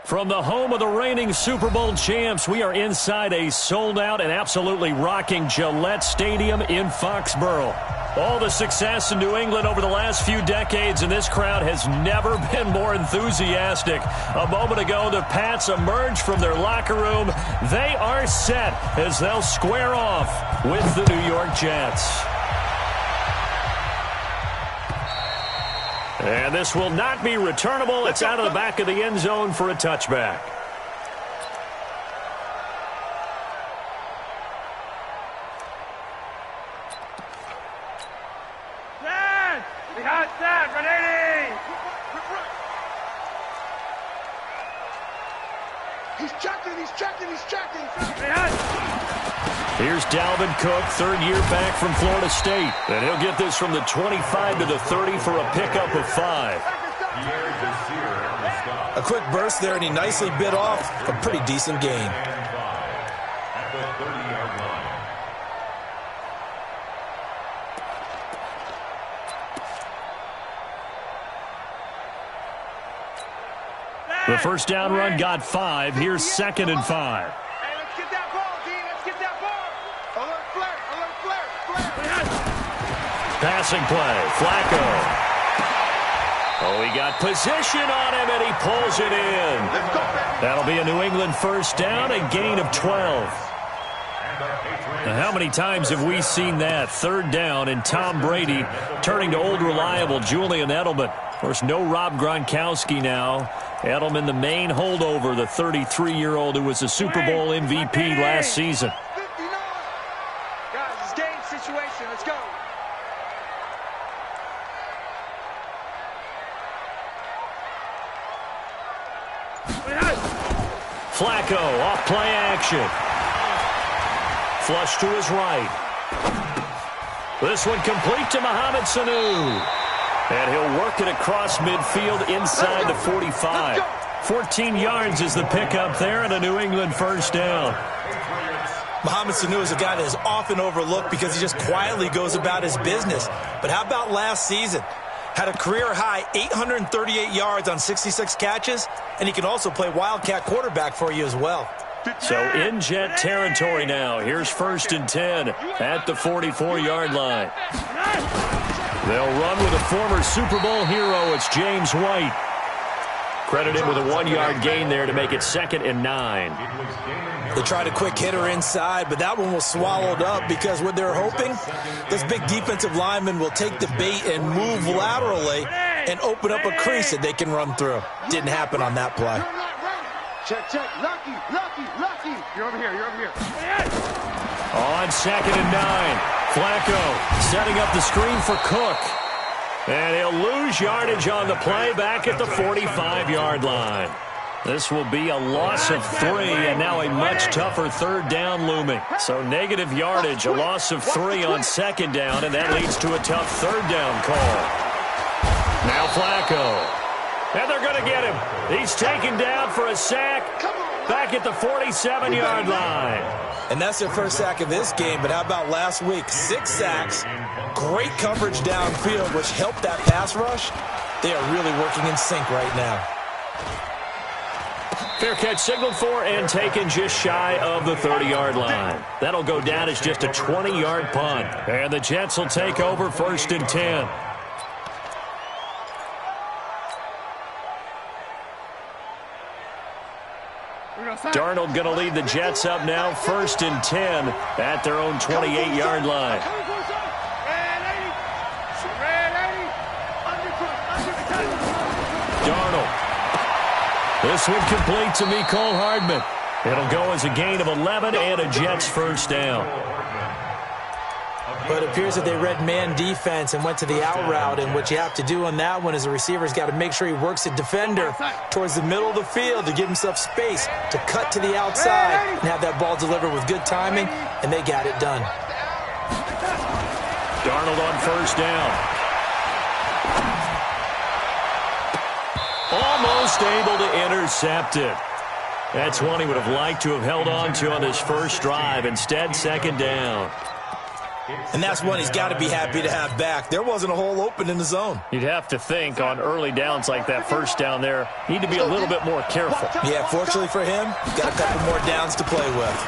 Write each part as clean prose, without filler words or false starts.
From the home of the reigning Super Bowl champs, we are inside a sold-out and absolutely rocking Gillette Stadium in Foxborough. All the success in New England over the last few decades, and this crowd has never been more enthusiastic. A moment ago, the Pats emerged from their locker room. They are set as they'll square off with the New York Jets. And this will not be returnable. It's out of the back of the end zone for a touchback. He's checking. Here's Dalvin Cook, third year back from Florida State. And he'll get this from the 25 to the 30 for a pickup of 5. A quick burst there, and he nicely bit off a pretty decent gain. The first down run got 5. Here's 2nd and 5. Hey, let's get that ball, D. Let's get that ball. Alert flare. Passing play. Flacco. Oh, he got position on him, and he pulls it in. That'll be a New England first down, a gain of 12. Now, how many times have we seen that? Third down, and Tom Brady turning to old reliable Julian Edelman. Of course, no Rob Gronkowski now. Edelman, the main holdover, the 33-year-old who was a Super Bowl MVP last season. Guys, it's game situation. Let's go. Flacco, off play action. Flush to his right. This one complete to Mohamed Sanu. And he'll work it across midfield inside the 45. 14 yards is the pickup there, and a New England first down. Mohamed Sanu is a guy that is often overlooked because he just quietly goes about his business. But how about last season? Had a career-high 838 yards on 66 catches, and he can also play Wildcat quarterback for you as well. So in Jet territory now. Here's 1st and 10 at the 44-yard line. They'll run with a former Super Bowl hero. It's James White. Credited with a 1-yard gain there to make it 2nd and 9. They tried a quick hitter inside, but that one was swallowed up because what they're hoping, this big defensive lineman will take the bait and move laterally and open up a crease that they can run through. Didn't happen on that play. Check. Lucky. You're over here. On 2nd and 9. Flacco setting up the screen for Cook. And he'll lose yardage on the play back at the 45-yard line. This will be a loss of 3, and now a much tougher 3rd down looming. So negative yardage, a loss of 3 on 2nd down, and that leads to a tough 3rd down call. Now Flacco. And they're going to get him. He's taken down for a sack back at the 47-yard line. And that's their first sack of this game, but how about last week? 6 sacks, great coverage downfield, which helped that pass rush. They are really working in sync right now. Fair catch signaled for and taken just shy of the 30-yard line. That'll go down as just a 20-yard punt. And the Jets will take over 1st and 10. Darnold going to lead the Jets up now, 1st and 10 at their own 28-yard line. Darnold. This one complete to Mecole Hardman. It'll go as a gain of 11 and a Jets first down. But it appears that they read man defense and went to the out route, and what you have to do on that one is the receiver's got to make sure he works the defender towards the middle of the field to give himself space to cut to the outside and have that ball delivered with good timing, and they got it done. Darnold on 1st down. Almost able to intercept it. That's one he would have liked to have held on to on his first drive. Instead, 2nd down. And that's one he's got to be happy to have back. There wasn't a hole open in the zone. You'd have to think on early downs like that first down there, need to be a little bit more careful. Yeah, fortunately for him, he's got a couple more downs to play with.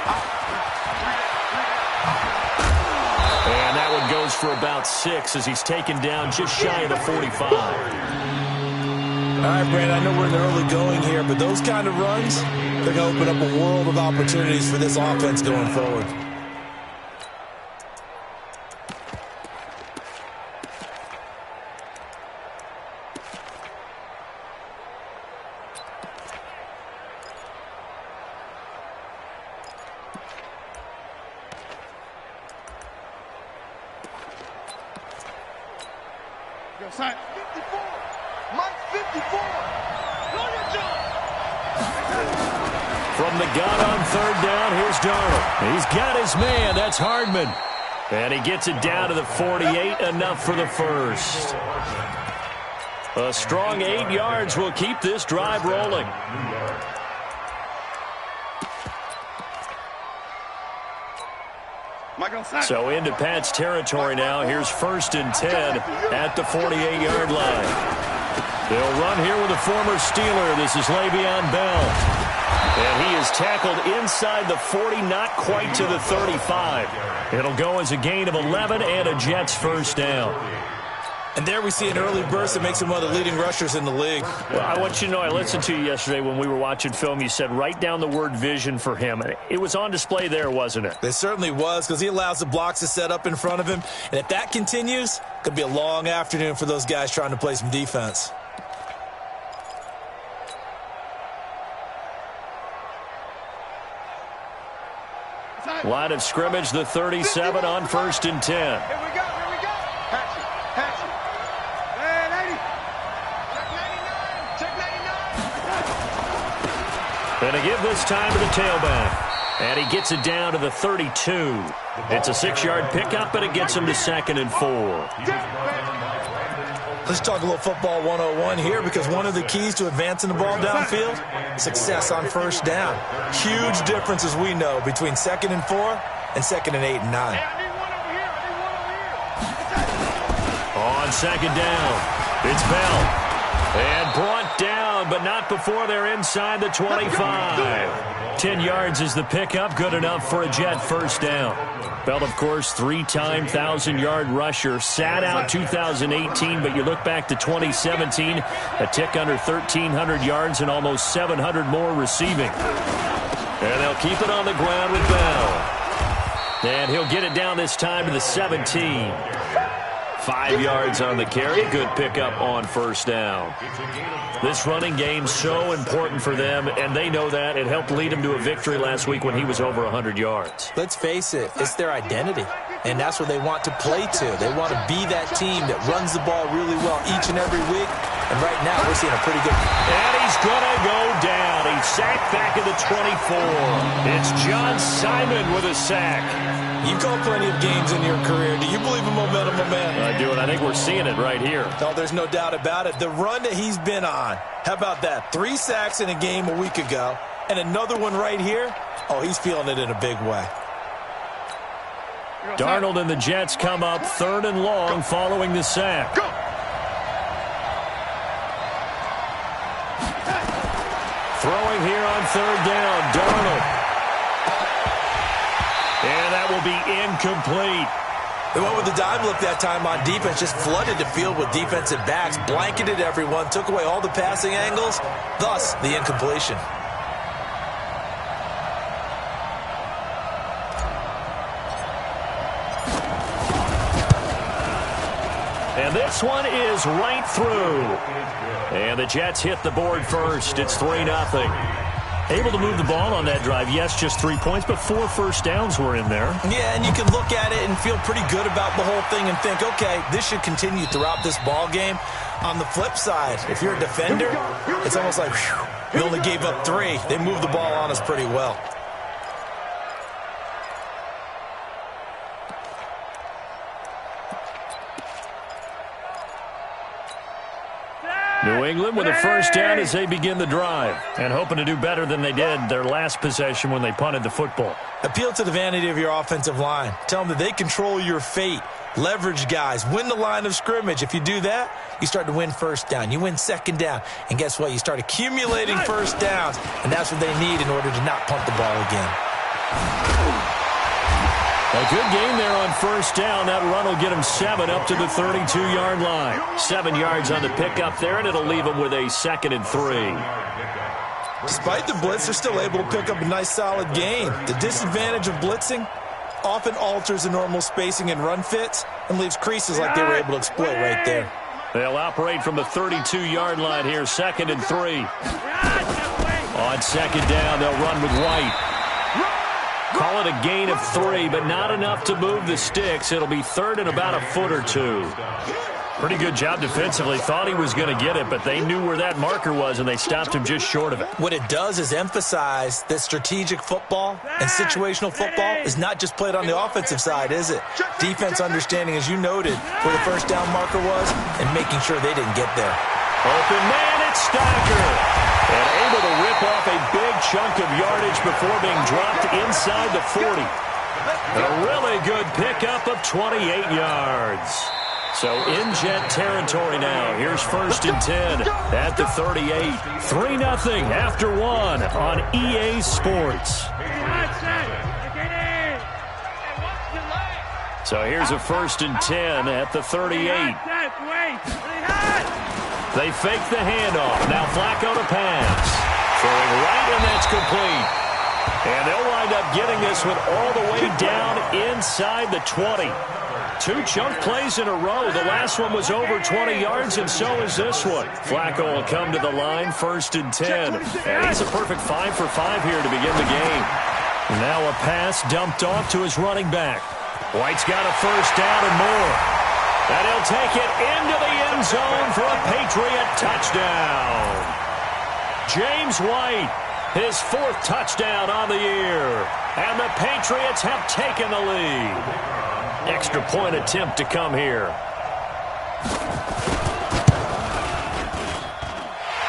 And that one goes for about 6 as he's taken down just shy of the 45. All right, Brandon, I know we're in the early going here, but those kind of runs, they're going to open up a world of opportunities for this offense going forward. Sign 54. Mike 54. From the gun on third down, here's Darnold. He's got his man. That's Hardman. And he gets it down to the 48, enough for the first. A strong 8 yards will keep this drive rolling. So into Pat's territory now. Here's 1st and 10 at the 48-yard line. They'll run here with a former Steeler. This is Le'Veon Bell. And he is tackled inside the 40, not quite to the 35. It'll go as a gain of 11 and a Jets first down. And there we see an early burst that makes him one of the leading rushers in the league. Well, I want you to know, I listened to you yesterday when we were watching film. You said write down the word vision for him. It was on display there, wasn't it? It certainly was, because he allows the blocks to set up in front of him. And if that continues, it could be a long afternoon for those guys trying to play some defense. Line of scrimmage, the 37 on 1st and 10. Here we go. Pass it. And 80. Check 99. And to give this time to the tailback. And he gets it down to the 32. It's a 6-yard pickup, but it gets him to 2nd and 4. Let's talk a little football 101 here, because one of the keys to advancing the ball downfield, success on first down. Huge difference, as we know, between 2nd and 4 and 2nd and 8 and 9. On 2nd down, it's Bell. And brought down, but not before they're inside the 25. 10 yards is the pickup, good enough for a Jet first down. Bell, of course, 3-time 1,000-yard rusher, sat out 2018, but you look back to 2017, a tick under 1,300 yards and almost 700 more receiving. And they'll keep it on the ground with Bell. And he'll get it down this time to the 17. 5 yards on the carry. Good pickup on first down. This running game so important for them, and they know that. It helped lead him to a victory last week when he was over 100 yards. Let's face it, it's their identity, and that's what they want to play to. They want to be that team that runs the ball really well each and every week, and right now we're seeing a pretty good... And he's going to go down. He's sacked back at the 24. It's John Simon with a sack. You've called plenty of games in your career. Do you believe in momentum, my man? I do, and I think we're seeing it right here. No, there's no doubt about it. The run that he's been on, how about that? 3 sacks in a game a week ago, and another one right here. Oh, he's feeling it in a big way. Darnold and the Jets come up 3rd and long following the sack. Go. Throwing here on 3rd down, Darnold. And that will be incomplete. They went with the dime look that time on defense, just flooded the field with defensive backs, blanketed everyone, took away all the passing angles, thus the incompletion. And this one is right through. And the Jets hit the board first. It's 3-0. Able to move the ball on that drive. Yes, just 3 points, but 4 first downs were in there. Yeah, and you can look at it and feel pretty good about the whole thing and think, okay, this should continue throughout this ball game. On the flip side, if you're a defender, it's almost like, whew, we only gave up 3. They moved the ball on us pretty well. New England with a first down as they begin the drive, and hoping to do better than they did their last possession when they punted the football. Appeal to the vanity of your offensive line. Tell them that they control your fate. Leverage guys. Win the line of scrimmage. If you do that, you start to win first down. You win second down. And guess what? You start accumulating first downs, and that's what they need in order to not punt the ball again. A good game there on first down. That run will get him 7 up to the 32-yard line. 7 yards on the pickup there, and it'll leave him with a 2nd and 3. Despite the blitz, they're still able to pick up a nice, solid gain. The disadvantage of blitzing often alters the normal spacing and run fits and leaves creases like they were able to exploit right there. They'll operate from the 32-yard line here, 2nd and 3. On 2nd down, they'll run with White. Call it a gain of 3, but not enough to move the sticks. It'll be 3rd and about a foot or 2. Pretty good job defensively. Thought he was going to get it, but they knew where that marker was, and they stopped him just short of it. What it does is emphasize that strategic football and situational football is not just played on the offensive side, is it? Defense understanding, as you noted, where the first down marker was and making sure they didn't get there. Open man, it's Stacker. And able to rip off a big chunk of yardage before being dropped inside the 40. A really good pickup of 28 yards. So in Jet territory now. Here's 1st and 10 at the 38. 3-0 after 1 on EA Sports. So here's a 1st and 10 at the 38. They fake the handoff. Now Flacco to pass. Throwing right, and that's complete. And they'll wind up getting this one all the way down inside the 20. 2 chunk plays in a row. The last one was over 20 yards, and so is this one. Flacco will come to the line, 1st and 10. And he's a perfect 5 for 5 here to begin the game. Now a pass dumped off to his running back. White's got a first down and more. And he'll take it into the end zone for a Patriot touchdown. James White, his 4th touchdown on the year. And the Patriots have taken the lead. Extra point attempt to come here.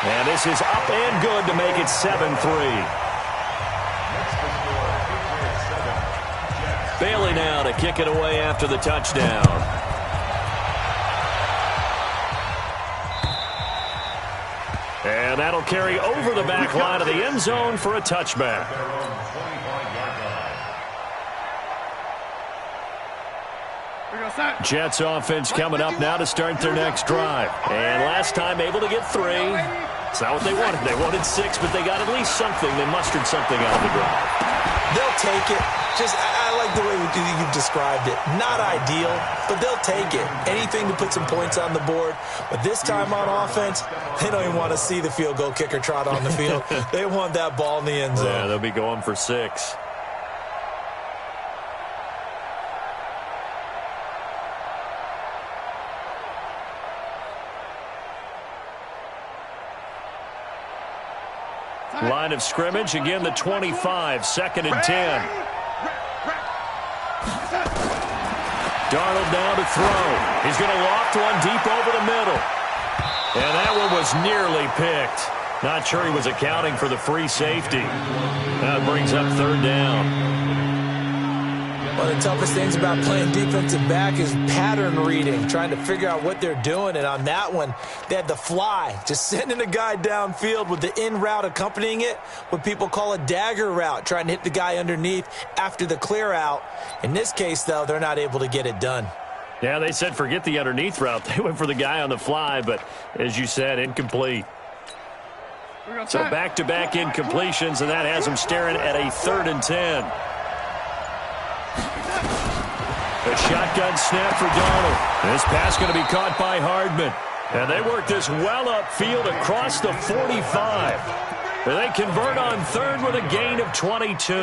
And this is up and good to make it 7-3. Bailey now to kick it away after the touchdown. And that'll carry over the back line of the end zone for a touchback. Jets offense coming up now to start their next drive. And last time able to get 3. It's not what they wanted. They wanted 6, but they got at least something. They mustered something out of the drive. They'll take it. I like the way you've described it. Not ideal, but they'll take it. Anything to put some points on the board. But this time on offense, they don't even want to see the field goal kicker trot on the field. They want that ball in the end zone. Yeah, they'll be going for 6. Line of scrimmage, again the 25, 2nd and 10. Darnold now to throw. He's going to loft one deep over the middle. And that one was nearly picked. Not sure he was accounting for the free safety. That brings up 3rd down. One of the toughest things about playing defensive back is pattern reading, trying to figure out what they're doing. And on that one, they had the fly, just sending a guy downfield with the in route accompanying it, what people call a dagger route, trying to hit the guy underneath after the clear out. In this case, though, they're not able to get it done. Yeah, they said forget the underneath route. They went for the guy on the fly, but as you said, incomplete. So back-to-back incompletions, and that has them staring at a 3rd and 10. A shotgun snap for Darnold. This pass going to be caught by Hardman. And they work this well upfield across the 45. And they convert on 3rd with a gain of 22. Check.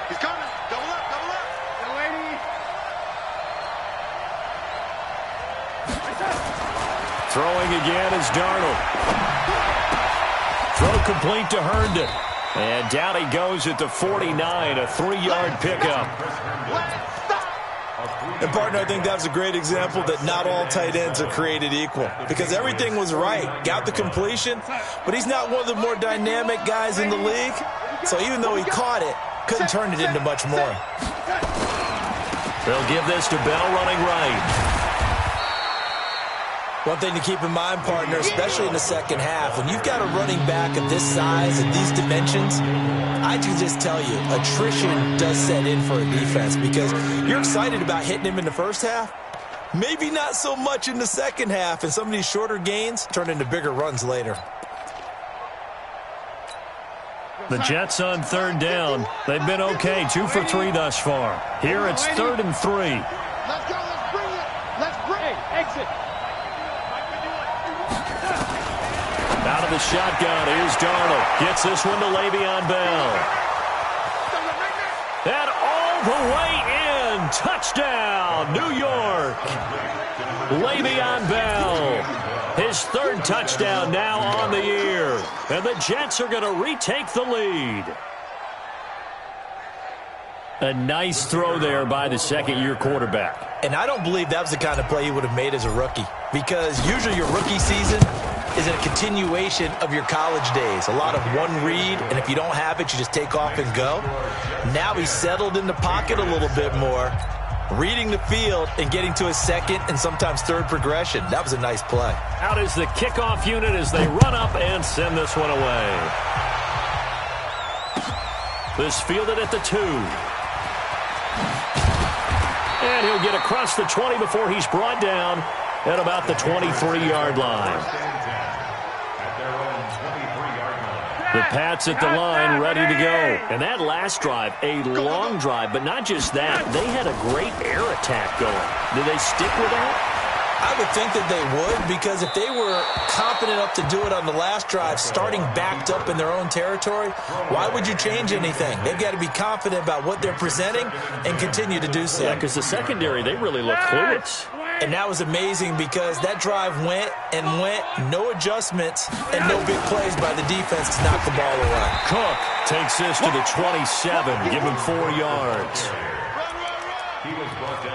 He's coming. Double up. Throwing again is Darnold. Throw complete to Herndon. And down he goes at the 49, a 3-yard pickup. And, partner, I think that's a great example that not all tight ends are created equal because everything was right. Got the completion, but he's not one of the more dynamic guys in the league. So even though he caught it, couldn't turn it into much more. They'll give this to Bell running right. One thing to keep in mind, partner, especially in the second half, when you've got a running back of this size and these dimensions, I can just tell you, attrition does set in for a defense because you're excited about hitting him in the first half. Maybe not so much in the second half, and some of these shorter gains turn into bigger runs later. The Jets on third down. They've been okay, 2 for 3 thus far. Here it's 3rd and 3. Let's go, let's bring it. Let's bring it. Exit. Out of the shotgun, here's Darnold. Gets this one to Le'Veon Bell. And all the way in. Touchdown, New York. Le'Veon Bell. His 3rd touchdown now on the year. And the Jets are going to retake the lead. A nice throw there by the second-year quarterback. And I don't believe that was the kind of play he would have made as a rookie because usually your rookie season is a continuation of your college days. A lot of one read, and if you don't have it, you just take off and go. Now he's settled in the pocket a little bit more, reading the field and getting to his second and sometimes third progression. That was a nice play. Out is the kickoff unit as they run up and send this one away. This fielded at the 2. And he'll get across the 20 before he's brought down at about the 23-yard line. The Pats at the line, ready to go. And that last drive, a long drive, but not just that. They had a great air attack going. Did they stick with that? I would think that they would because if they were confident enough to do it on the last drive, starting backed up in their own territory, why would you change anything? They've got to be confident about what they're presenting and continue to do so. Yeah, because the secondary, they really looked clueless. And that was amazing because that drive went and went, no adjustments and no big plays by the defense to knock the ball away. Cook takes this to the 27, give him 4 yards.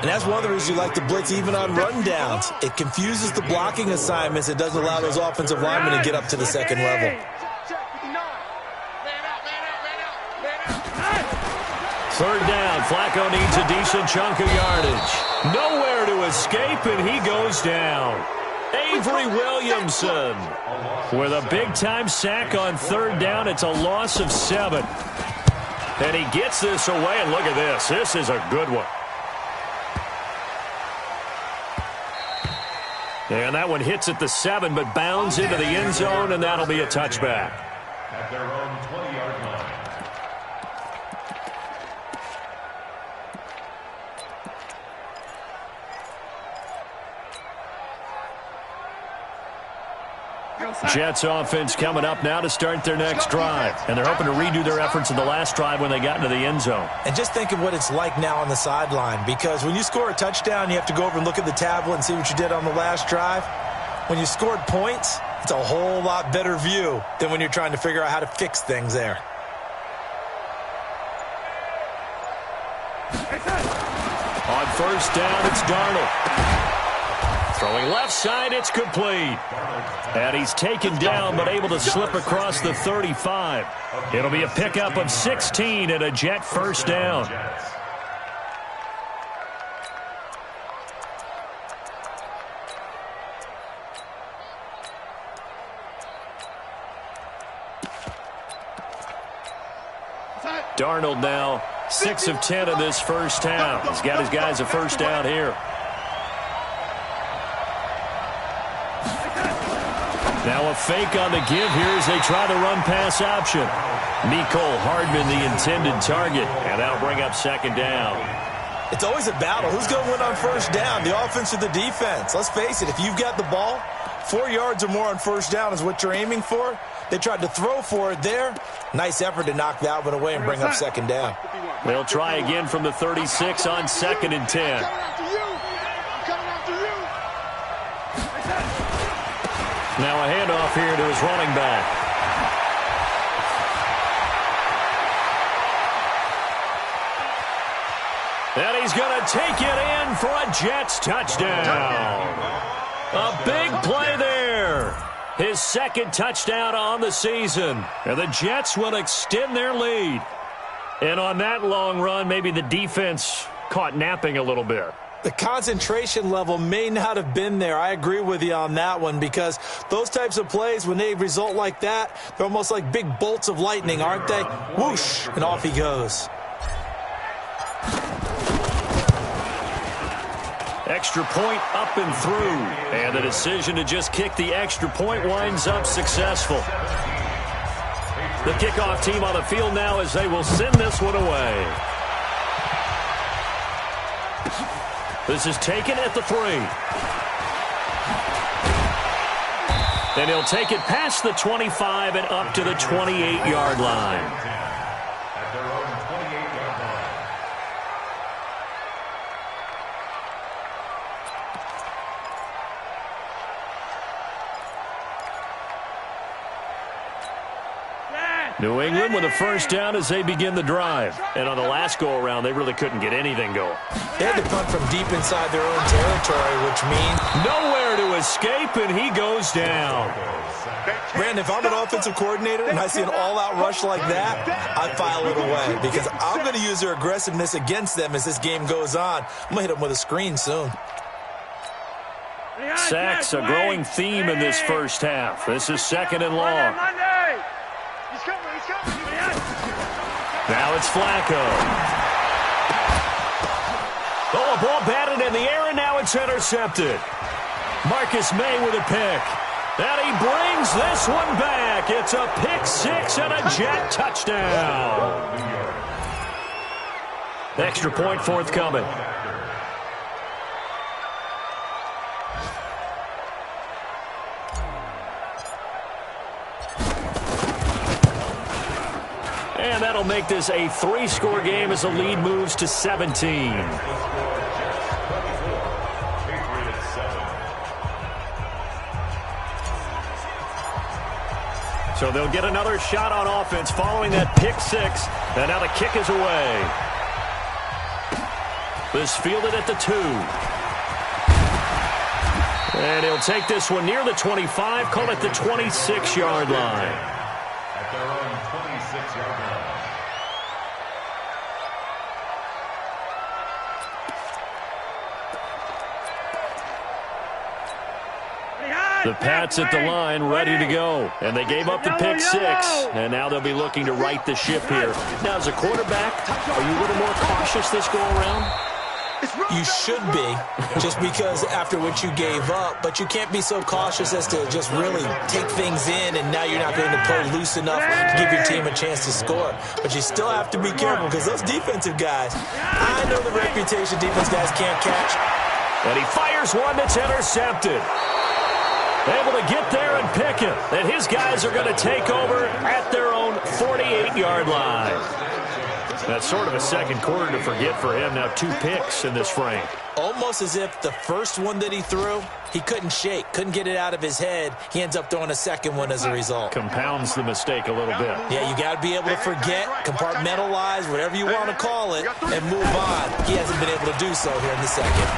And that's one of the reasons you like to blitz even on rundowns. It confuses the blocking assignments. It doesn't allow those offensive linemen to get up to the second level. Third down, Flacco needs a decent chunk of yardage. Nowhere to escape, and he goes down. Avery Williamson with a big-time sack on third down. It's a loss of 7. And he gets this away, and look at this. This is a good one. And that one hits at the 7, but bounds into the end zone, and that'll be a touchback. At their own 20-yard line. Jets offense coming up now to start their next drive. And they're hoping to redo their efforts in the last drive when they got into the end zone. And just think of what it's like now on the sideline, because when you score a touchdown, you have to go over and look at the tablet and see what you did on the last drive. When you scored points, it's a whole lot better view than when you're trying to figure out how to fix things there. On first down, it's Darnold. Throwing left side, it's complete. And he's taken down, but able to slip across the 35. It'll be a pickup of 16 and a Jet first down. Darnold now 6 of 10 in this first half. He's got his guys a first down here. Now a fake on the give here as they try the run-pass option. Mecole Hardman, the intended target, and that'll bring up second down. It's always a battle. Who's going to win on first down, the offense or the defense? Let's face it, if you've got the ball, 4 yards or more on first down is what you're aiming for. They tried to throw for it there. Nice effort to knock that one away and bring up second down. They'll try again from the 36 on 2nd and 10. Now a handoff here to his running back. And he's going to take it in for a Jets touchdown. A big play there. His second touchdown on the season. And the Jets will extend their lead. And on that long run, maybe the defense caught napping a little bit. The concentration level may not have been there. I agree with you on that one, because those types of plays, when they result like that, they're almost like big bolts of lightning, aren't they? Whoosh, and off he goes. Extra point up and through. And the decision to just kick the extra point winds up successful. The kickoff team on the field now as they will send this one away. This is taken at the 3. And he'll take it past the 25 and up to the 28-yard line. At their own 28-yard line. New England with a first down as they begin the drive. And on the last go-around, they really couldn't get anything going. They had to punt from deep inside their own territory, which means nowhere to escape, and he goes down. Brandon, if I'm an offensive coordinator and I see an all-out rush like that, I file it away, because I'm going to use their aggressiveness against them as this game goes on. I'm going to hit them with a screen soon. Sacks, a growing theme in this first half. This is second and long. Now it's Flacco. Oh, a ball batted in the air, and now it's intercepted. Marcus May with a pick. And he brings this one back. It's a pick six and a Jet touchdown. Extra point forthcoming. And that'll make this a 3-score game as the lead moves to 17. So they'll get another shot on offense following that pick six. And now the kick is away. This fielded at the 2. And he'll take this one near the 25, call it the 26-yard line. At their own 26-yard line. The Pats at the line, ready to go. And they gave up the pick six, and now they'll be looking to right the ship here. Now, as a quarterback, are you a little more cautious this go-around? You should be, just because after what you gave up, but you can't be so cautious as to just really take things in, and now you're not going to play loose enough to give your team a chance to score. But you still have to be careful, because those defensive guys, I know the reputation defense guys can't catch. And he fires one that's intercepted. Able to get there and pick it. And his guys are going to take over at their own 48-yard line. That's sort of a second quarter to forget for him. Now 2 picks in this frame. Almost as if the first one that he threw, he couldn't shake, couldn't get it out of his head. He ends up throwing a second one as a result. Compounds the mistake a little bit. Yeah, you got to be able to forget, compartmentalize, whatever you want to call it, and move on. He hasn't been able to do so here in the second.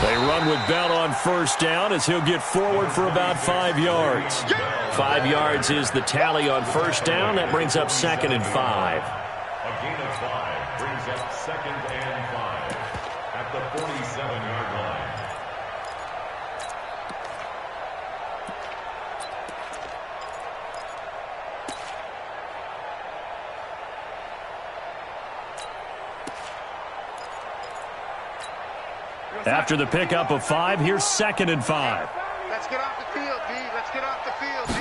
They run with Bell on first down as he'll get forward for about 5 yards. 5 yards is the tally on first down. That brings up 2nd and 5. A gain of 5 brings up 2nd and 5 at the 47-yard line. After the pickup of 5, here's 2nd and 5. Let's get off the field, D. Let's get off the field, D.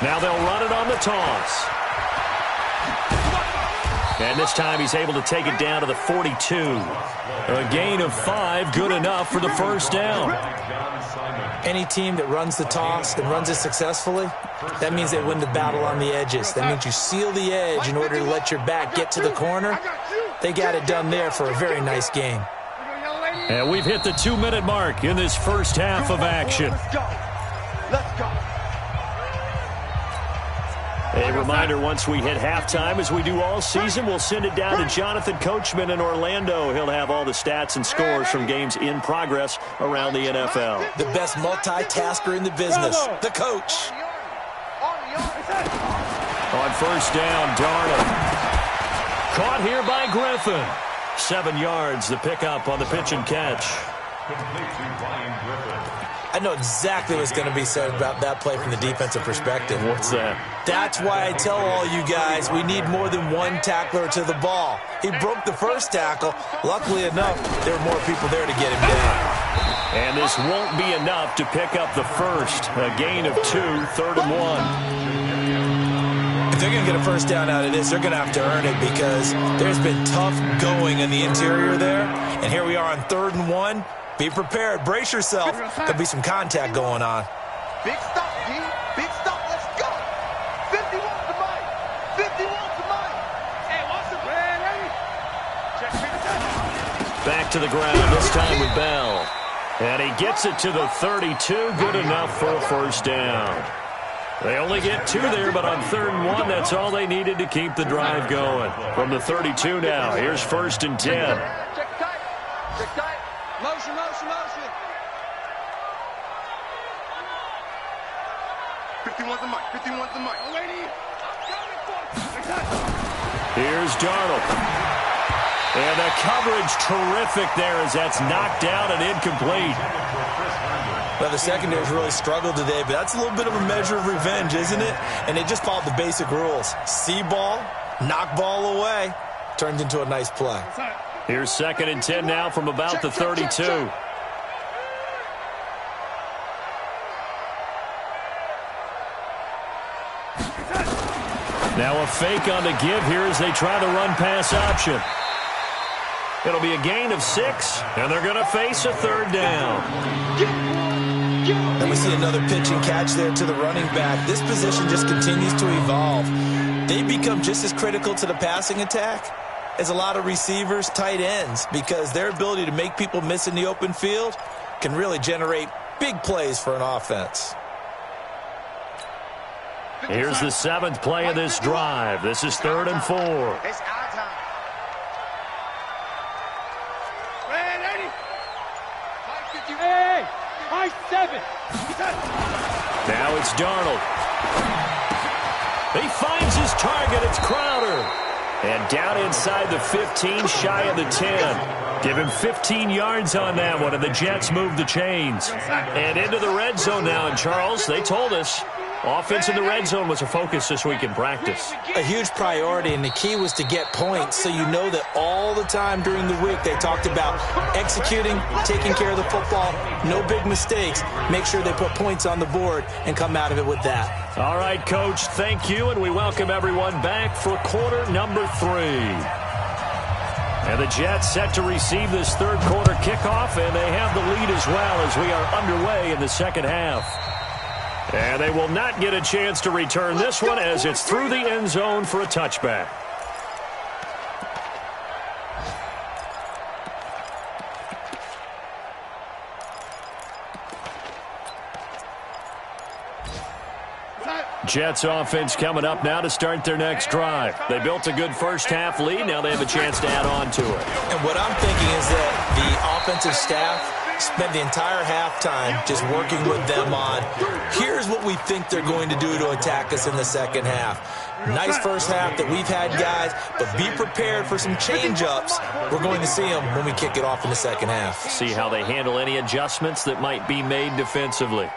Now they'll run it on the toss. And this time he's able to take it down to the 42. A gain of 5, good enough for the first down. Any team that runs the toss and runs it successfully, that means they win the battle on the edges. That means you seal the edge in order to let your back get to the corner. They got it done there for a very nice game. And we've hit the 2-minute mark in this first half of action. Let's go. A reminder, once we hit halftime, as we do all season, we'll send it down to Jonathan Coachman in Orlando. He'll have all the stats and scores from games in progress around the NFL. The best multitasker in the business, the coach. On first down, Darnold. Caught here by Griffin. 7 yards, the pickup on the pitch and catch. I know exactly what's going to be said about that play from the defensive perspective. What's that? That's why I tell all you guys we need more than one tackler to the ball. He broke the first tackle. Luckily enough, there were more people there to get him down. And this won't be enough to pick up the first. A gain of 2, 3rd and 1. If they're going to get a first down out of this, they're going to have to earn it because there's been tough going in the interior there. And here we are on 3rd and 1. Be prepared. Brace yourself. There'll be some contact going on. Big stop, D. Big stop. Let's go. 51 to Mike. 51 to Mike. Hey, what's the plan, ready? Check Back to the ground, this time with Bell. And he gets it to the 32. Good enough for a first down. They only get 2 there, but on 3rd and 1, that's all they needed to keep the drive going. From the 32 now, here's 1st and 10. Check tight. Check tight. Motion, motion, motion. 51 to Mike. 51 to Mike. Lady. Here's Darnold. And the coverage terrific there as that's knocked down and incomplete. Well, the secondary's really struggled today, but that's a little bit of a measure of revenge, isn't it? And they just followed the basic rules. See ball, knock ball away. Turned into a nice play. Here's 2nd and 10 now from about the 32. Now a fake on the give here as they try the run-pass option. It'll be a gain of 6, and they're going to face a 3rd down. And we see another pitch and catch there to the running back. This position just continues to evolve. They become just as critical to the passing attack as a lot of receivers, tight ends, because their ability to make people miss in the open field can really generate big plays for an offense. Here's the 7th play of this drive. This is 3rd and 4. It's our time. Ready? Hey, Mike 7. Now it's Darnold. He finds his target. It's Crowder. And down inside the 15, shy of the 10. Give him 15 yards on that one, and the Jets move the chains. And into the red zone now. And, Charles, they told us offense in the red zone was a focus this week in practice. A huge priority, and the key was to get points. So you know that all the time during the week they talked about executing, taking care of the football, no big mistakes. Make sure they put points on the board and come out of it with that. All right, Coach, thank you, and we welcome everyone back for quarter number 3. And the Jets set to receive this 3rd quarter kickoff, and they have the lead as well as we are underway in the 2nd half. And they will not get a chance to return this one as it's through the end zone for a touchback. Jets offense coming up now to start their next drive. They built a good first half lead. Now they have a chance to add on to it. And what I'm thinking is that the offensive staff spent the entire halftime just working with them on, here's what we think they're going to do to attack us in the 2nd half. Nice first half that we've had, guys, but be prepared for some change-ups. We're going to see them when we kick it off in the 2nd half. See how they handle any adjustments that might be made defensively.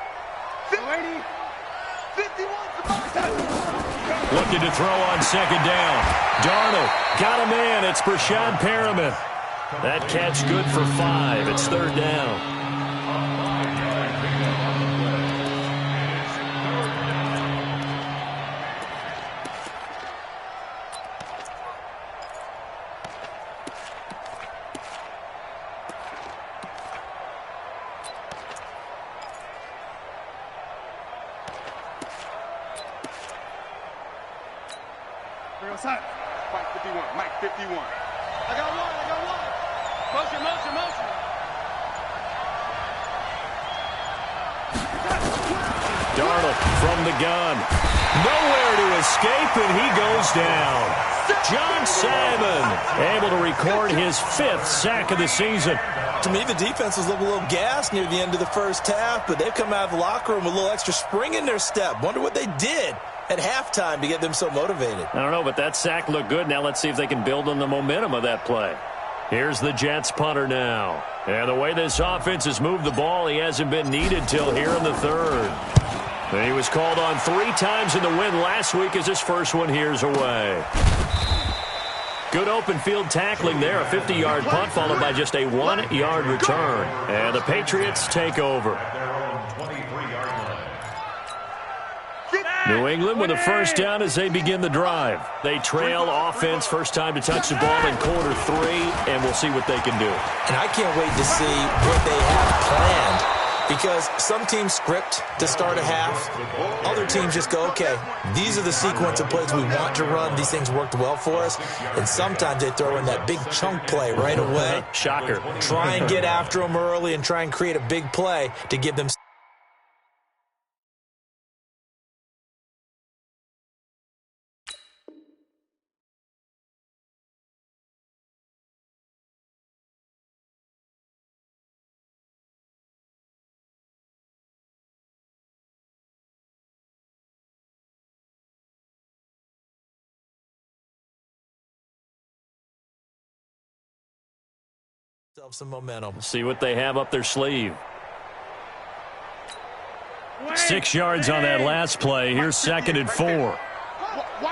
Looking to throw on 2nd down. Darnold got a man. It's Brashad Perriman. That catch good for 5. It's 3rd down. Mike 51. Mike 51. I got one. Motion, motion, motion. Darnold from the gun. Nowhere to escape, and he goes down. John Simon able to record his 5th sack of the season. To me, the defense was looking a little gassed near the end of the first half, but they've come out of the locker room with a little extra spring in their step. Wonder what they did at halftime to get them so motivated. I don't know, but that sack looked good. Now let's see if they can build on the momentum of that play. Here's the Jets punter now. And the way this offense has moved the ball, he hasn't been needed till here in the 3rd. And he was called on 3 times in the win last week as his first one here's away. Good open field tackling there. A 50-yard punt followed by just a 1-yard return. And the Patriots take over. New England with a first down as they begin the drive. They trail offense, first time to touch the ball in quarter 3, and we'll see what they can do. And I can't wait to see what they have planned, because some teams script to start a half. Other teams just go, okay, these are the sequence of plays we want to run. These things worked well for us. And sometimes they throw in that big chunk play right away. Shocker. Try and get after them early and try and create a big play to give them. Some momentum. See what they have up their sleeve. 6 yards on that last play. Here's 2nd and 4. Watch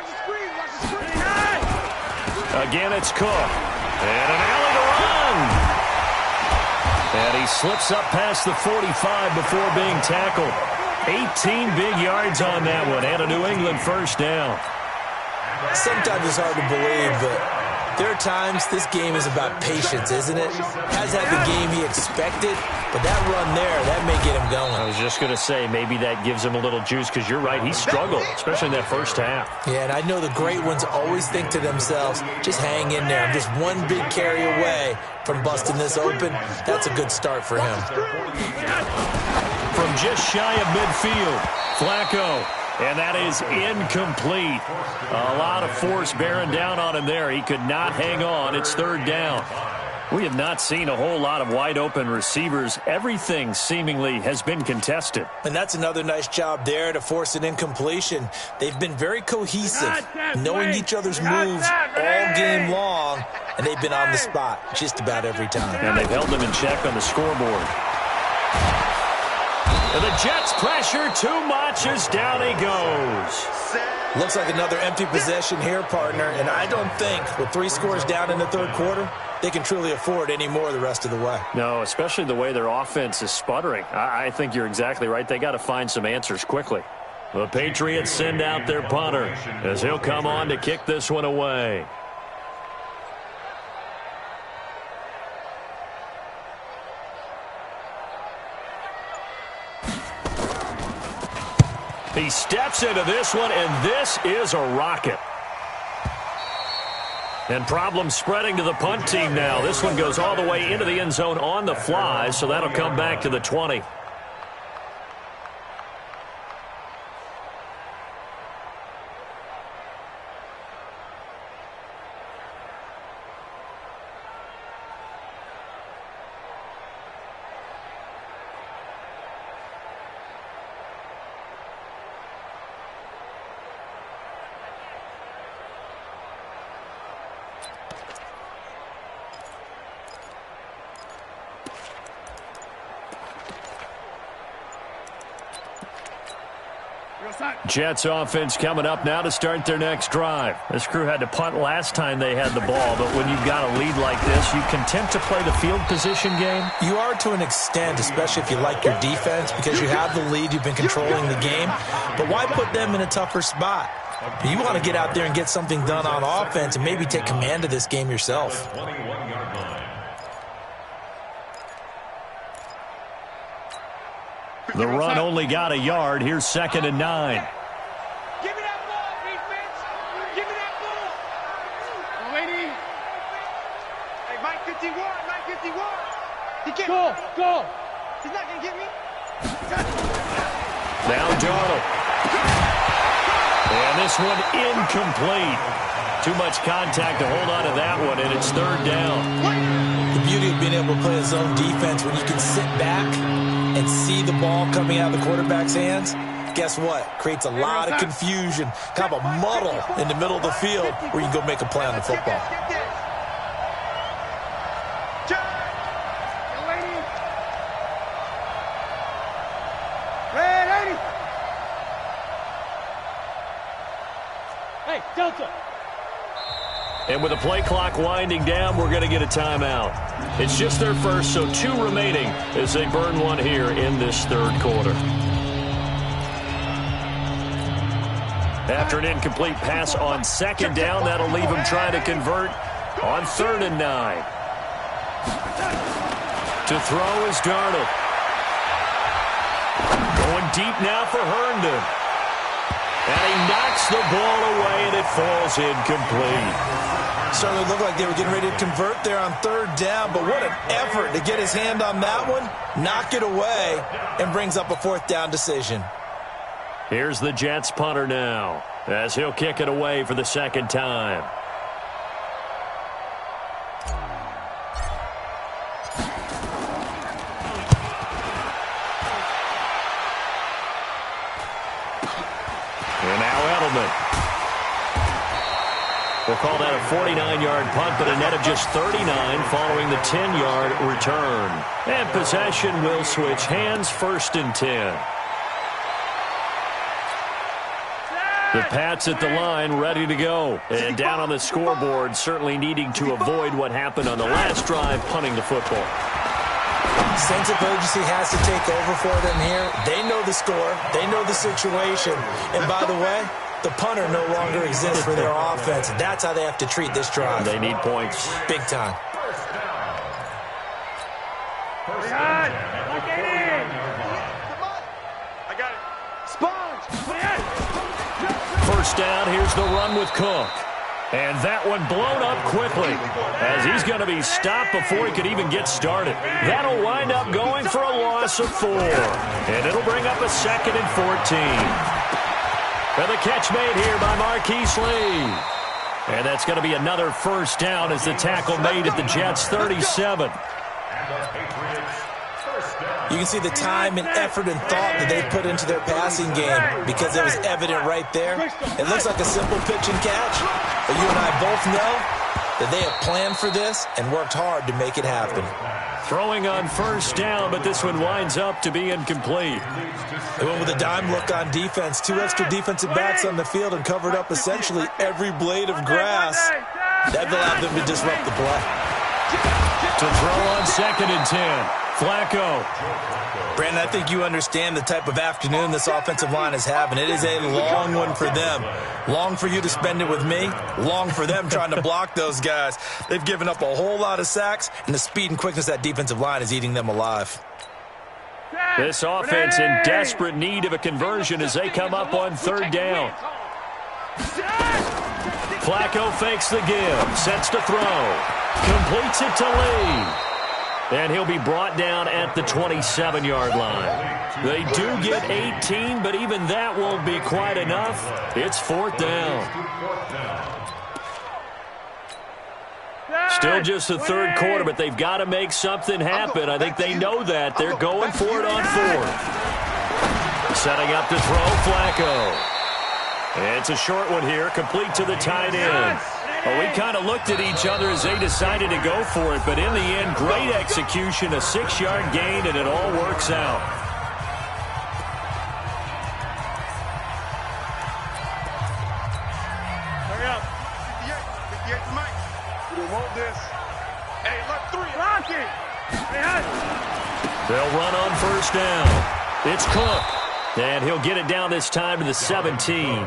the screen, watch the screen. Again, it's Cook. And an alley to run. And he slips up past the 45 before being tackled. 18 big yards on that one. And a New England first down. Sometimes it's hard to believe, but there are times this game is about patience, isn't it? Has had the game he expected, but that run there, that may get him going. I was just going to say, maybe that gives him a little juice, because you're right, he struggled, especially in that first half. Yeah, and I know the great ones always think to themselves, just hang in there. I'm just one big carry away from busting this open. That's a good start for him. From just shy of midfield, Flacco. And that is incomplete. A lot of force bearing down on him there. He could not hang on. It's 3rd down. We have not seen a whole lot of wide-open receivers. Everything seemingly has been contested. And that's another nice job there to force an incompletion. They've been very cohesive, knowing each other's moves all game long, and they've been on the spot just about every time. And they've held them in check on the scoreboard. And the Jets pressure too much as down he goes. Looks like another empty possession here, partner, and I don't think with 3 scores down in the 3rd quarter, they can truly afford any more the rest of the way. No, especially the way their offense is sputtering. I think you're exactly right. They got to find some answers quickly. The Patriots send out their punter as he'll come on to kick this one away. He steps into this one, and this is a rocket. And problems spreading to the punt team now. This one goes all the way into the end zone on the fly, so that'll come back to the 20. Jets offense coming up now to start their next drive. This crew had to punt last time they had the ball, but when you've got a lead like this, you content to play the field position game? You are to an extent, especially if you like your defense, because you have the lead, you've been controlling the game. But why put them in a tougher spot? You want to get out there and get something done on offense and maybe take command of this game yourself. The run only got a yard. Here's 2nd and 9. Give me that ball, defense. Give me that ball. Lady. Hey, Mike 51, Mike 51. He can't. Go. He's not going to get me. Now Darnold. And this one incomplete. Too much contact to hold on to that one, and it's third down. The beauty of being able to play a zone defense when you can sit back and see the ball coming out of the quarterback's hands, guess what? Creates a lot of confusion, kind of a muddle in the middle of the field where you can go make a play on the football. Hey, Delta. And with the play clock winding down, we're going to get a timeout. It's just their first, so 2 remaining as they burn one here in this third quarter. After an incomplete pass on second down, that'll leave them trying to convert on 3rd and 9. To throw is Darnold. Going deep now for Herndon. And he knocks the ball away, and it falls incomplete. Certainly looked like they were getting ready to convert there on 3rd down, but what an effort to get his hand on that one, knock it away, and brings up a 4th down decision. Here's the Jets punter now, as he'll kick it away for the second time. And now Edelman. We'll call that a 49-yard punt, but a net of just 39 following the 10-yard return. And possession will switch hands, 1st and 10. The Pats at the line, ready to go. And down on the scoreboard, certainly needing to avoid what happened on the last drive, punting the football. Sense of urgency has to take over for them here. They know the score. They know the situation. And by the way, the punter no longer exists for their offense. That's how they have to treat this drive. They need points. Big time. I got it. Sponge. First down, here's the run with Cook. And that one blown up quickly as he's going to be stopped before he could even get started. That'll wind up going for a loss of 4. And it'll bring up a 2nd and 14. And the catch made here by Marquise Lee. And that's going to be another first down as the tackle made at the Jets' 37. You can see the time and effort and thought that they put into their passing game because it was evident right there. It looks like a simple pitch and catch, but you and I both know that they have planned for this and worked hard to make it happen. Throwing on first down, but this one winds up to be incomplete. They went with a dime look on defense. 2 extra defensive backs on the field and covered up essentially every blade of grass. That allowed them to disrupt the play. To throw on 2nd and 10. Flacco. Brandon, I think you understand the type of afternoon this offensive line is having. It is a long one for them. Long for you to spend it with me. Long for them trying to block those guys. They've given up a whole lot of sacks, and the speed and quickness of that defensive line is eating them alive. This offense in desperate need of a conversion as they come up on 3rd down. Flacco fakes the give, sets to throw, completes it to Lee. And he'll be brought down at the 27-yard line. They do get 18, but even that won't be quite enough. It's 4th down. Still just the 3rd quarter, but they've got to make something happen. I think they know that. They're going for it on 4th. Setting up to throw, Flacco. It's a short one here, complete to the tight end. Well, we kind of looked at each other as they decided to go for it, but in the end, great execution, a 6-yard gain, and it all works out. Hurry up. 58 to Mike. We want this. Hey, left 3. Lock it. They'll run on first down. It's Cook, and he'll get it down this time to the 17.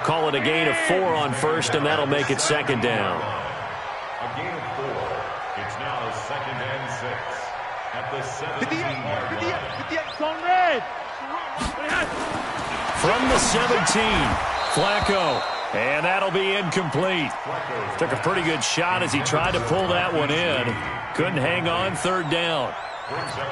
Call it a gain of 4 on first, and that'll make it 2nd down. A gain of 4. It's now 2nd and 6 at the 17-yard line. 58 on red. From the 17, Flacco, and that'll be incomplete. Took a pretty good shot as he tried to pull that one in. Couldn't hang on, 3rd down.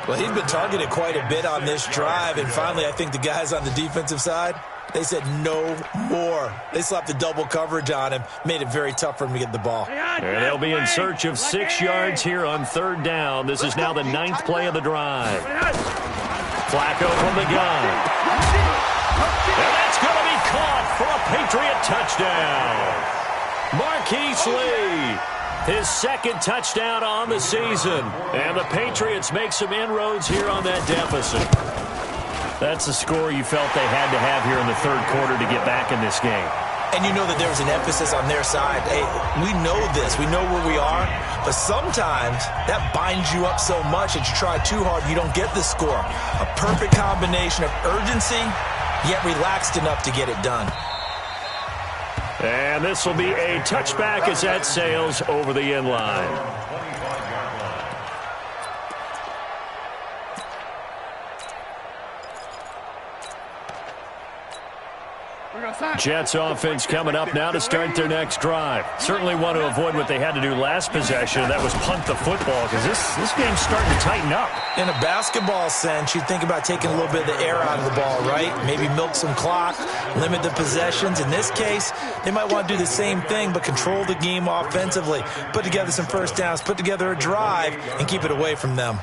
Well, he's been targeted quite a bit on this drive, and finally I think the guys on the defensive side They said no more. They slapped the double coverage on him, made it very tough for him to get the ball. And they'll be in search of 6 yards here on 3rd down. This is now the 9th play of the drive. Flacco from the gun. And that's going to be caught for a Patriot touchdown. Marquise Lee, his 2nd touchdown on the season. And the Patriots make some inroads here on that deficit. That's the score you felt they had to have here in the 3rd quarter to get back in this game. And you know that there was an emphasis on their side. Hey, we know this. We know where we are. But sometimes that binds you up so much that you try too hard and you don't get the score. A perfect combination of urgency, yet relaxed enough to get it done. And this will be a touchback as that sails over the end line. Jets offense coming up now to start their next drive. Certainly want to avoid what they had to do last possession, and that was punt the football, because this game's starting to tighten up. In a basketball sense, you think about taking a little bit of the air out of the ball, right? Maybe milk some clock, limit the possessions. In this case, they might want to do the same thing, but control the game offensively. Put together some first downs, put together a drive, and keep it away from them.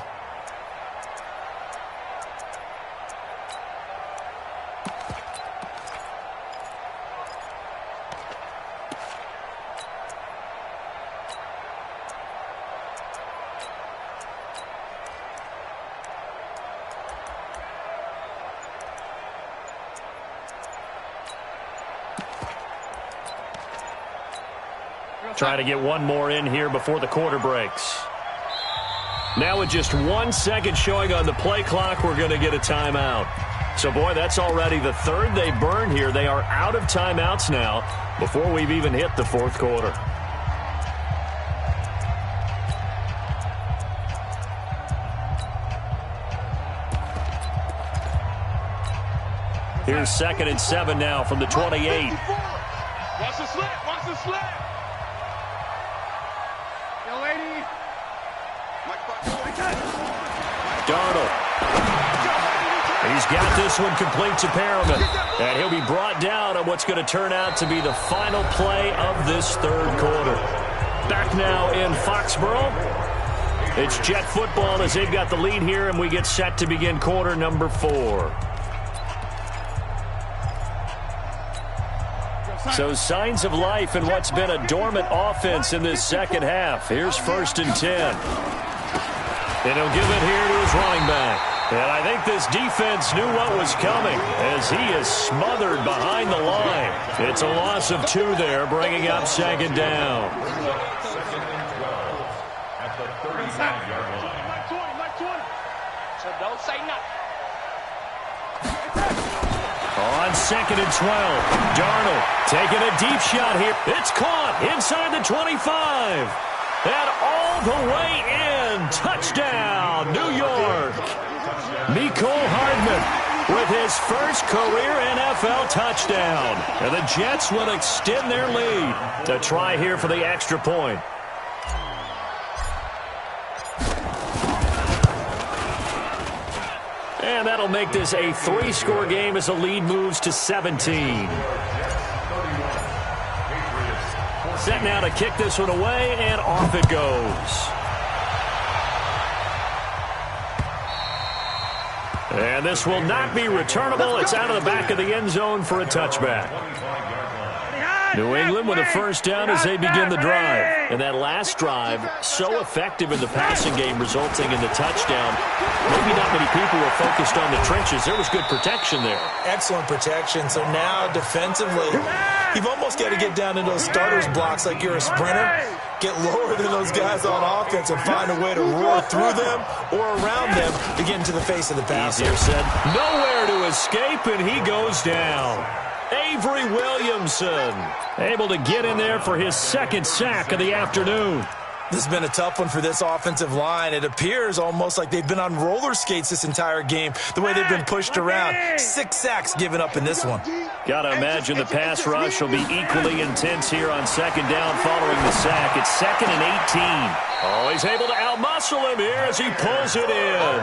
Trying to get one more in here before the quarter breaks. Now with just 1 second showing on the play clock, we're going to get a timeout. So, boy, that's already the 3rd they burned here. They are out of timeouts now before we've even hit the 4th quarter. Here's 2nd and 7 now from the 28. Watch the slip. Watch the slip. Darnold. He's got this one complete to Perriman. And he'll be brought down on what's going to turn out to be the final play of this 3rd quarter. Back now in Foxborough. It's Jet football as they've got the lead here, and we get set to begin quarter number 4. So signs of life in what's been a dormant offense in this 2nd half. Here's 1st and 10. And he'll give it here to his running back. And I think this defense knew what was coming as he is smothered behind the line. It's a loss of 2 there, bringing up 2nd down. 2nd and 12 at the 35-yard line. Like 20. So don't say nothing. On 2nd and 12, Darnold taking a deep shot here. It's caught inside the 25. And all the way in. Touchdown, New York. Mecole Hardman with his first career NFL touchdown. And the Jets will extend their lead to try here for the extra point. And that'll make this a 3-score game as the lead moves to 17. Set now to kick this one away, and off it goes. And this will not be returnable. It's out of the back of the end zone for a touchback. New England with a first down as they begin the drive. And that last drive, so effective in the passing game, resulting in the touchdown. Maybe not many people were focused on the trenches. There was good protection there. Excellent protection. So now defensively, you've almost got to get down into those starters blocks like you're a sprinter. Get lower than those guys on offense and find a way to roar through them or around them to get into the face of the passer. Easier said. Nowhere to escape, and he goes down. Avery Williamson able to get in there for his 2nd sack of the afternoon. This has been a tough one for this offensive line. It appears almost like they've been on roller skates this entire game, the way they've been pushed around. 6 sacks given up in this one. Got to imagine the pass rush will be equally intense here on 2nd down following the sack. It's 2nd and 18. Oh, he's able to outmuscle him here as he pulls it in.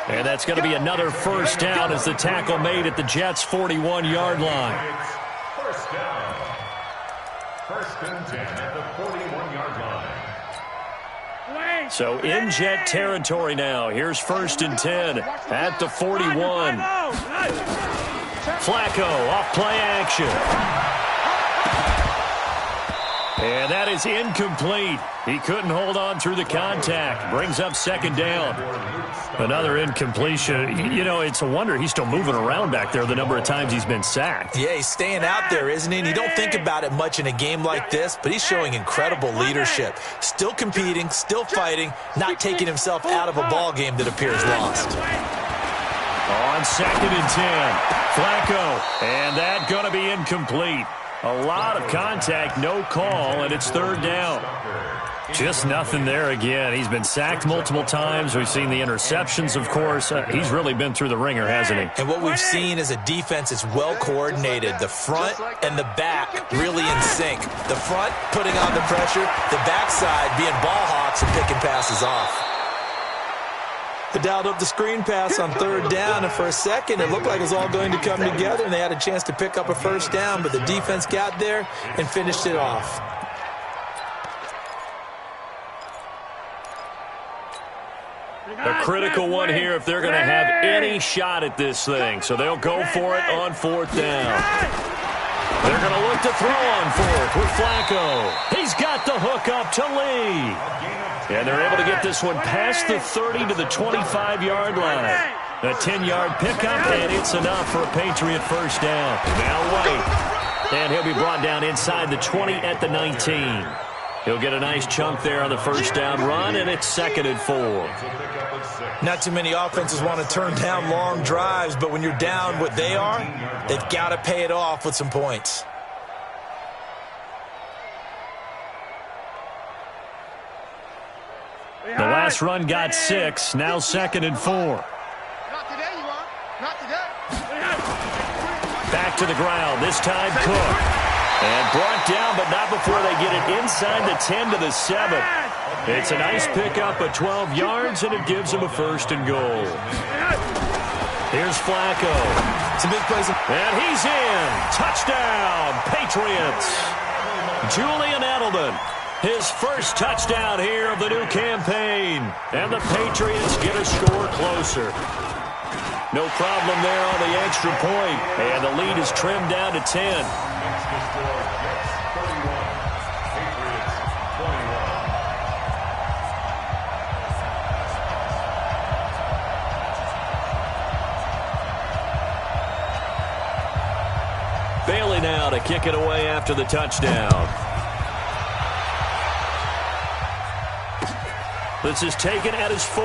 And that's going to be another first down as the tackle made at the Jets' 41-yard line. First down. First and 10 at the 41-yard line. So in Jet territory now. Here's first and 10 at the 41. Flacco off play action. And that is incomplete. He couldn't hold on through the contact. Brings up second down. Another incompletion. You know, it's a wonder he's still moving around back there the number of times he's been sacked. Yeah, he's staying out there, isn't he? And you don't think about it much in a game like this, but he's showing incredible leadership. Still competing, still fighting, not taking himself out of a ball game that appears lost. On second and 10, Flacco. And that going to be incomplete. A lot of contact, no call, and it's third down. Just nothing there again. He's been sacked multiple times. We've seen the interceptions, of course. He's really been through the ringer, hasn't he? And what we've seen is a defense that's well coordinated. The front and the back really in sync. The front putting on the pressure, the backside being ball hawks and picking passes off. They dialed up the screen pass on third down, and for a second it looked like it was all going to come together, and they had a chance to pick up a first down, but the defense got there and finished it off. A critical one here if they're going to have any shot at this thing. So they'll go for it on fourth down. They're going to look to throw on fourth with Flacco. He's got the hook up to Lee. And they're able to get this one past the 30 to the 25-yard line. A 10-yard pickup, and it's enough for a Patriot first down. Now White. And he'll be brought down inside the 20 at the 19. He'll get a nice chunk there on the first down run, and it's second and 4. Not too many offenses want to turn down long drives, but when you're down what they are, they've got to pay it off with some points. The last run got 6, now second and 4. Not today, you are. Not today. Back to the ground, this time Cook. And brought down, but not before they get it inside the 10 to the 7. It's a nice pickup of 12 yards, and it gives them a first and goal. Here's Flacco. Some big plays. And he's in. Touchdown, Patriots. Julian Edelman. His first touchdown here of the new campaign. And the Patriots get a score closer. No problem there on the extra point. And the lead is trimmed down to 10. Bailey now to kick it away after the touchdown. This is taken at his 4.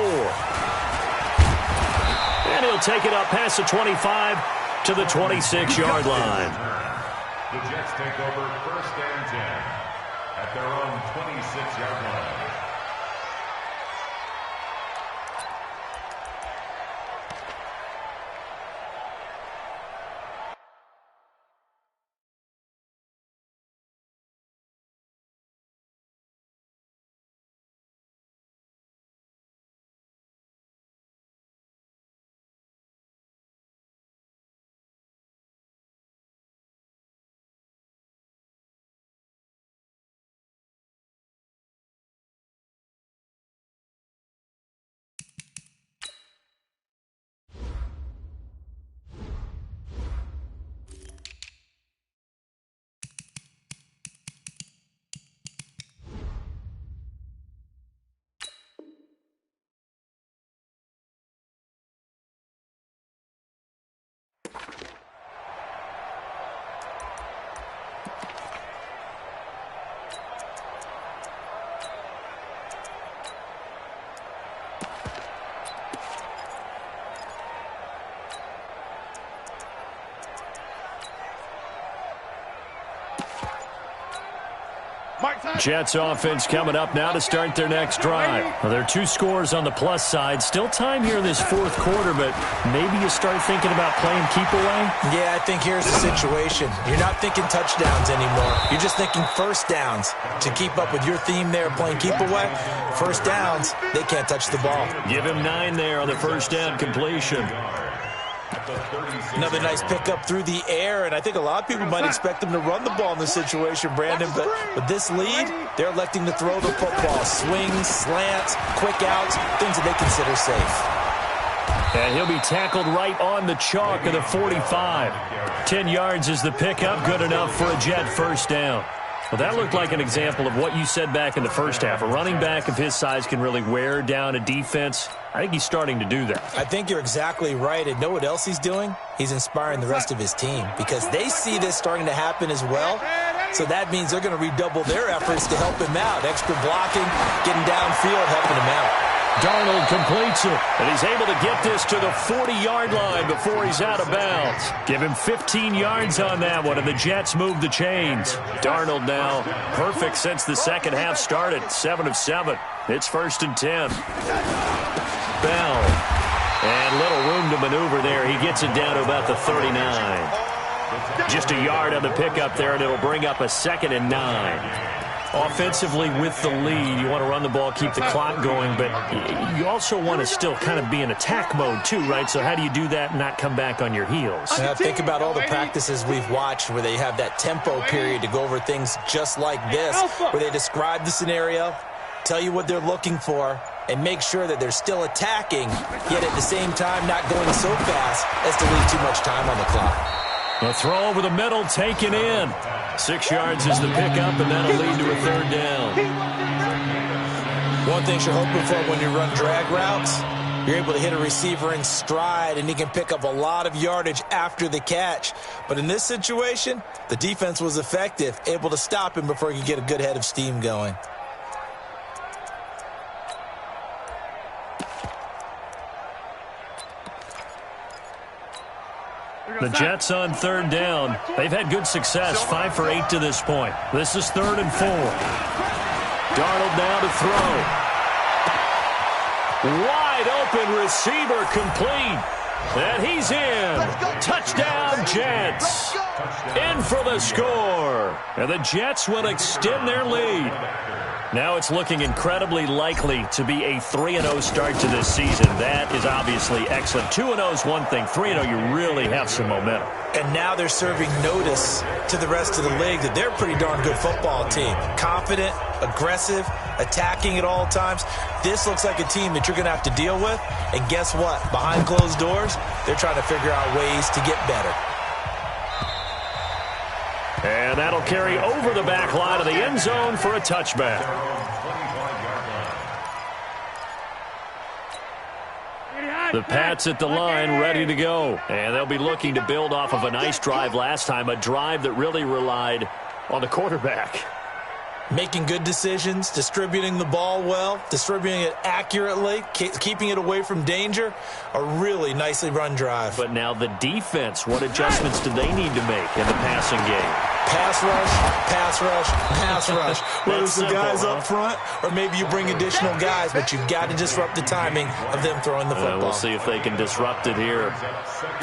And he'll take it up past the 25 to the 26-yard line. The Jets take over first and 10 at their own 26-yard line. Jets offense coming up now to start their next drive. Well, there are 2 scores on the plus side. Still time here in this 4th quarter, but maybe you start thinking about playing keep away? Yeah, I think here's the situation. You're not thinking touchdowns anymore. You're just thinking first downs. To keep up with your theme there, playing keep away, first downs, they can't touch the ball. Give him 9 there on the first down completion. Another nice pickup through the air, and I think a lot of people might expect them to run the ball in this situation, Brandon, but with this lead, they're electing to throw the football. Swings, slants, quick outs, things that they consider safe. And he'll be tackled right on the chalk of the 45. 10 yards is the pickup, good enough for a Jet first down. Well, that looked like an example of what you said back in the first half. A running back of his size can really wear down a defense. I think he's starting to do that. I think you're exactly right. And know what else he's doing? He's inspiring the rest of his team because they see this starting to happen as well. So that means they're going to redouble their efforts to help him out. Extra blocking, getting downfield, helping him out. Darnold completes it, and he's able to get this to the 40-yard line before he's out of bounds. Give him 15 yards on that one, and the Jets move the chains. Darnold now perfect since the second half started, 7 of 7. It's 1st and 10. Bell, and little room to maneuver there. He gets it down to about the 39. Just a yard on the pickup there, and it'll bring up a 2nd and 9. Offensively with the lead, you want to run the ball, keep the clock going, but you also want to still kind of be in attack mode too, right? So how do you do that and not come back on your heels? Now think about all the practices we've watched where they have that tempo period to go over things just like this, where they describe the scenario, tell you what they're looking for, and make sure that they're still attacking, yet at the same time not going so fast as to leave too much time on the clock. A throw over the middle, taken in. 6 yards is the pickup, and that'll lead to a 3rd down. One thing you're hoping for when you run drag routes, you're able to hit a receiver in stride, and he can pick up a lot of yardage after the catch. But in this situation, the defense was effective, able to stop him before he could get a good head of steam going. The Jets on 3rd down. They've had good success, 5 for 8 to this point. This is 3rd and 4. Darnold now to throw. Wide open receiver complete. And he's in. Touchdown, Jets. In for the score. And the Jets will extend their lead. Now it's looking incredibly likely to be a 3-0 start to this season. That is obviously excellent. 2-0 is one thing. 3-0, you really have some momentum. And now they're serving notice to the rest of the league that they're a pretty darn good football team. Confident, aggressive, attacking at all times. This looks like a team that you're going to have to deal with. And guess what? Behind closed doors, they're trying to figure out ways to get better. And that'll carry over the back line of the end zone for a touchback. The Pats at the line, ready to go. And they'll be looking to build off of a nice drive last time, a drive that really relied on the quarterback. Making good decisions, distributing the ball well, distributing it accurately, keeping it away from danger. A really nicely run drive. But now the defense, what adjustments do they need to make in the passing game? Pass rush, pass rush, pass rush. Whether it's the guys up front or maybe you bring additional guys, but you've got to disrupt the timing of them throwing the football. We'll see if they can disrupt it here.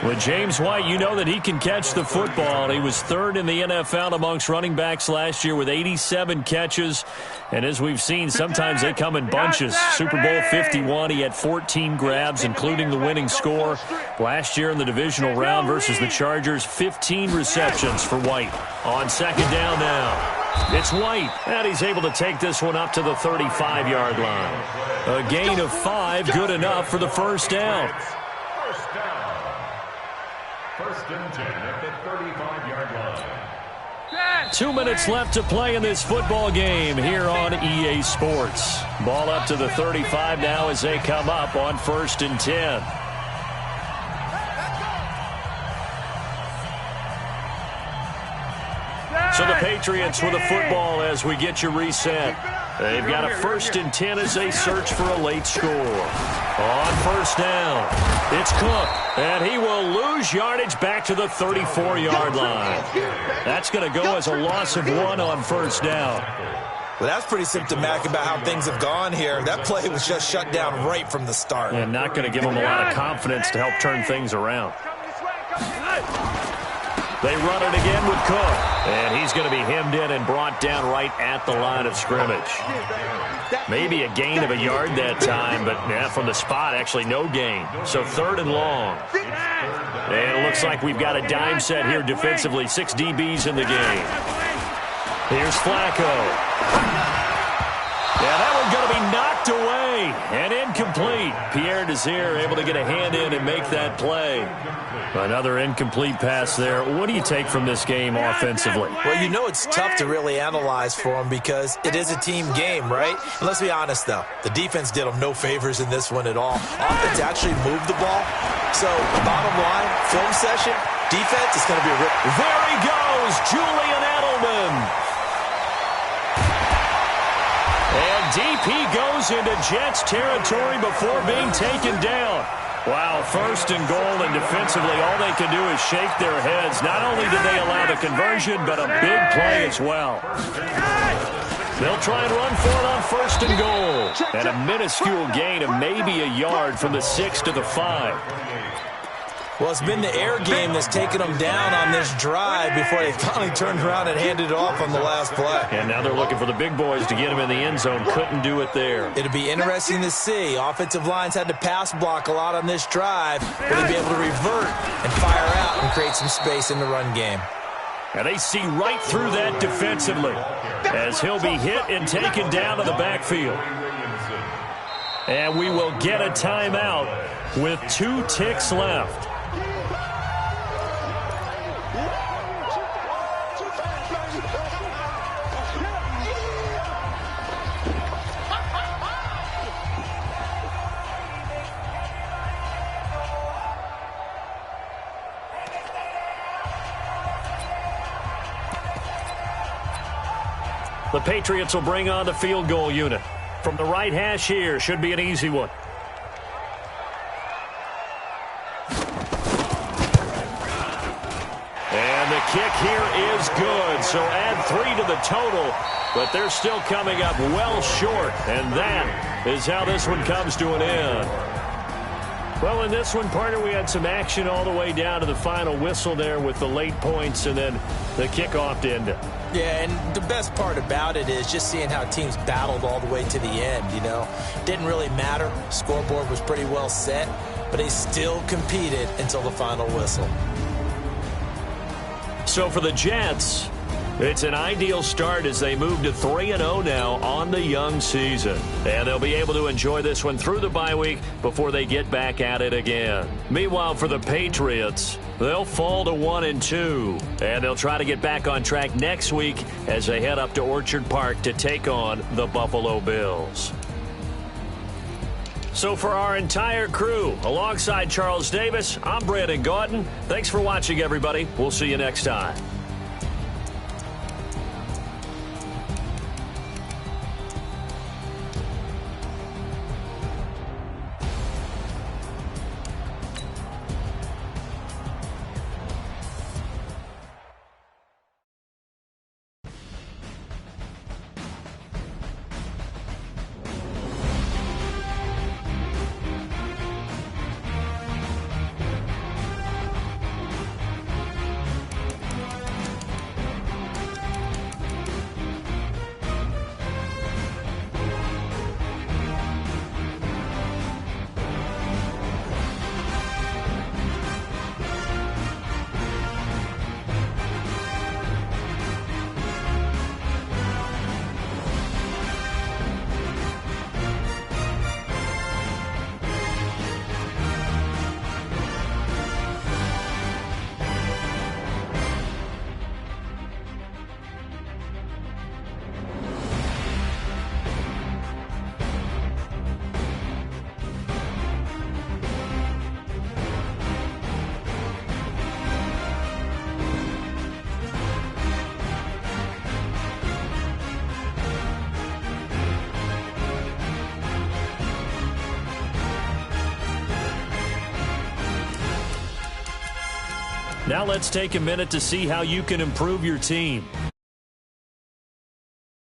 With James White, you know that he can catch the football. He was 3rd in the NFL amongst running backs last year with 87 catches. And as we've seen, sometimes they come in bunches. Super Bowl 51, he had 14 grabs, including the winning score. Last year in the divisional round versus the Chargers, 15 receptions for White. On 2nd down now, it's White, and he's able to take this one up to the 35-yard line. A gain of 5, good enough for the first down. First down. 1st and 10 at the 35-yard line. 2 minutes left to play in this football game here on EA Sports. Ball up to the 35 now as they come up on 1st and 10. So the Patriots with a football as we get you reset. They've got a 1st and 10 as they search for a late score. On 1st down, it's Cook, and he will lose yardage back to the 34-yard line. That's going to go as a loss of 1 on 1st down. Well, that's pretty symptomatic about how things have gone here. That play was just shut down right from the start. And not going to give them a lot of confidence to help turn things around. They run it again with Cook. And he's going to be hemmed in and brought down right at the line of scrimmage. Maybe a gain of a yard that time, but from the spot, actually no gain. So 3rd and long. And it looks like we've got a dime set here defensively. 6 DBs in the game. Here's Flacco. Yeah, that one's going to be knocked away and incomplete. Pierre Desir able to get a hand in and make that play. Another incomplete pass there. What do you take from this game offensively? Well, you know it's tough to really analyze for them because it is a team game, right? And let's be honest, though. The defense did them no favors in this one at all. Offense actually moved the ball. So, bottom line, film session, defense is going to be a rip. There he goes, Julian Edelman. And DP goes into Jets territory before being taken down. Wow, 1st and goal, and defensively all they can do is shake their heads. Not only did they allow the conversion, but a big play as well. They'll try and run for it on 1st and goal. And a minuscule gain of maybe a yard from the 6 to the 5. Well, it's been the air game that's taken them down on this drive before they finally turned around and handed it off on the last play. And now they're looking for the big boys to get him in the end zone. Couldn't do it there. It'll be interesting to see. Offensive lines had to pass block a lot on this drive. Will they be able to revert and fire out and create some space in the run game? And they see right through that defensively as he'll be hit and taken down to the backfield. And we will get a timeout with 2 ticks left. The Patriots will bring on the field goal unit. From the right hash here, should be an easy one. And the kick here is good, so add 3 to the total, but they're still coming up well short, and that is how this one comes to an end. Well, in this one, partner, we had some action all the way down to the final whistle there with the late points and then the kickoff to end it. Yeah, and the best part about it is just seeing how teams battled all the way to the end, you know. Didn't really matter. Scoreboard was pretty well set, but they still competed until the final whistle. So for the Jets, it's an ideal start as they move to 3-0 now on the young season. And they'll be able to enjoy this one through the bye week before they get back at it again. Meanwhile, for the Patriots, they'll fall to 1-2. And they'll try to get back on track next week as they head up to Orchard Park to take on the Buffalo Bills. So for our entire crew, alongside Charles Davis, I'm Brandon Gaudin. Thanks for watching, everybody. We'll see you next time. Now let's take a minute to see how you can improve your team.